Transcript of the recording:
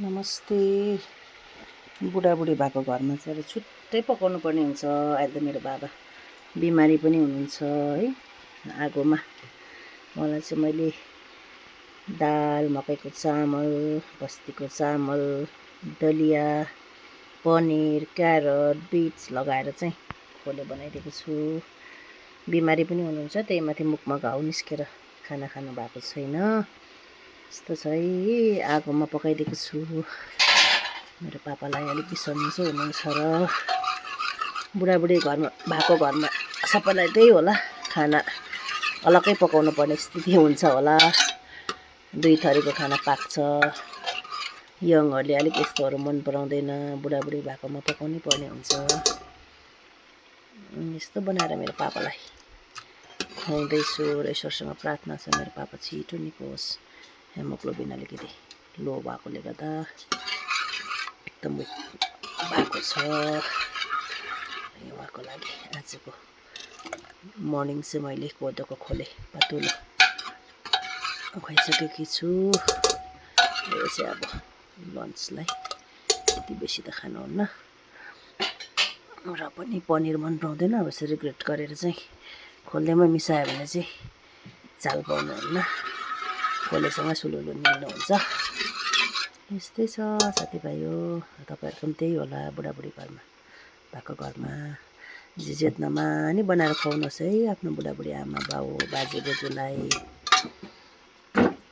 नमस्ते। बुढाबुढी भएको घरमा चाहिँ अब छुट्टै पकाउनु पर्ने हुन्छ। अहिले त मेरो बाबा बिमारी पनि हुनुहुन्छ है। आगोमा मलाई चाहिँ मैले दाल, मकैको चामल, बस्तीको चामल, दलिया, पनिर, क्यारट, बिट्स लगाएर चाहिँ खोले बनाइदिएको छु। बिमारी पनि हुनुहुन्छ, त्यही माथि मुखमा घाउ निस्केर खाना खानु भएको छैन। यस्तो छ है, आगोमा पकाइदिएको छु। मेरो पापालाई अलिक बिसन्चो हुनुहुन्छ र बुढाबुढी घरमा भएको घरमा सबैलाई त्यही होला, खाना अलग्गै पकाउनु पर्ने स्थिति हुन्छ होला। दुई थरीको खाना पाक्छ। यङहरूले अलिक यस्तोहरू मन पराउँदैन, बुढाबुढी भएकोमा पकाउनै पर्ने हुन्छ। यस्तो बनाएर मेरो पापालाई खुवाउँदैछु र ईश्वरसँग प्रार्थना छ मेरो पापा छिटो निकोस्। हेमोग्लोबिन अलिकति लो भएकोले गर्दा एकदम भएको छ। उहाँको लागि आजको मर्निङ चाहिँ मैले कोदोको खोले पातुलो खुवाइसकेकी छु। यो चाहिँ अब लन्चलाई त्यति बेसी त खानुहुन्न र पनि पनिर मन पराउँदैन। अब यसरी ग्रेट गरेर चाहिँ खोलेमा मिसायो भने चाहिँ चाल पाउनुहुन्न, खोलेसँग सुलुलु मिल्नुहुन्छ। यस्तै छ साथीभाइ हो, तपाईँहरूको पनि त्यही होला। बुढाबुढी घरमा भएको घरमा जेदनमा नि बनाएर खुवाउनुहोस् है आफ्नो बुढाबुढी आमा बाउ बाजे बोजूलाई।